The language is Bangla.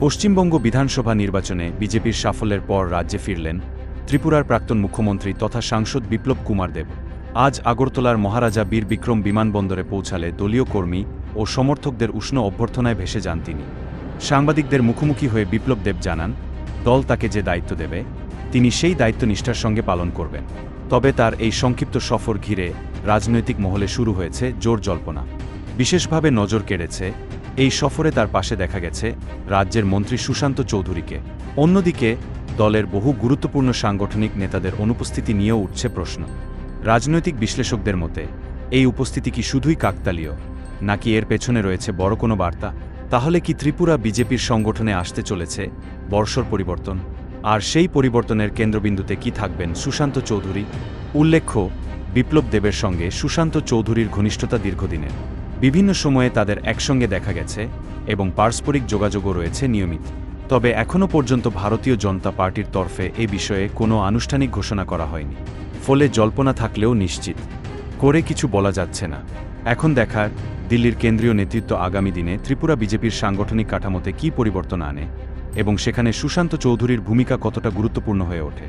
পশ্চিমবঙ্গ বিধানসভা নির্বাচনে বিজেপির সাফল্যের পর রাজ্যে ফিরলেন ত্রিপুরার প্রাক্তন মুখ্যমন্ত্রী তথা সাংসদ বিপ্লব কুমার দেব। আজ আগরতলার মহারাজা বীর বিক্রম বিমানবন্দরে পৌঁছালে দলীয় কর্মী ও সমর্থকদের উষ্ণ অভ্যর্থনায় ভেসে যান তিনি। সাংবাদিকদের মুখোমুখি হয়ে বিপ্লব দেব জানান, দল তাকে যে দায়িত্ব দেবে তিনি সেই দায়িত্ব নিষ্ঠার সঙ্গে পালন করবেন। তবে তার এই সংক্ষিপ্ত সফর ঘিরে রাজনৈতিক মহলে শুরু হয়েছে জোর জল্পনা। বিশেষভাবে নজর কেড়েছে এই সফরে তার পাশে দেখা গেছে রাজ্যের মন্ত্রী সুশান্ত চৌধুরীকে। অন্যদিকে দলের বহু গুরুত্বপূর্ণ সাংগঠনিক নেতাদের অনুপস্থিতি নিয়েও উঠছে প্রশ্ন। রাজনৈতিক বিশ্লেষকদের মতে এই উপস্থিতি কি শুধুই কাকতালীয়, নাকি এর পেছনে রয়েছে বড় কোনো বার্তা? তাহলে কি ত্রিপুরা বিজেপির সংগঠনে আসতে চলেছে বর্ষর পরিবর্তন? আর সেই পরিবর্তনের কেন্দ্রবিন্দুতে কি থাকবেন সুশান্ত চৌধুরী? উল্লেখ্য, বিপ্লব দেবের সঙ্গে সুশান্ত চৌধুরীর ঘনিষ্ঠতা দীর্ঘদিনের। বিভিন্ন সময়ে তাদের একসঙ্গে দেখা গেছে এবং পারস্পরিক যোগাযোগও রয়েছে নিয়মিত। তবে এখনও পর্যন্ত ভারতীয় জনতা পার্টির তরফে এই বিষয়ে কোনো আনুষ্ঠানিক ঘোষণা করা হয়নি। ফলে জল্পনা থাকলেও নিশ্চিত করে কিছু বলা যাচ্ছে না। এখন দেখার দিল্লির কেন্দ্রীয় নেতৃত্ব আগামী দিনে ত্রিপুরা বিজেপির সাংগঠনিক কাঠামোতে কী পরিবর্তন আনে এবং সেখানে সুশান্ত চৌধুরীর ভূমিকা কতটা গুরুত্বপূর্ণ হয়ে ওঠে।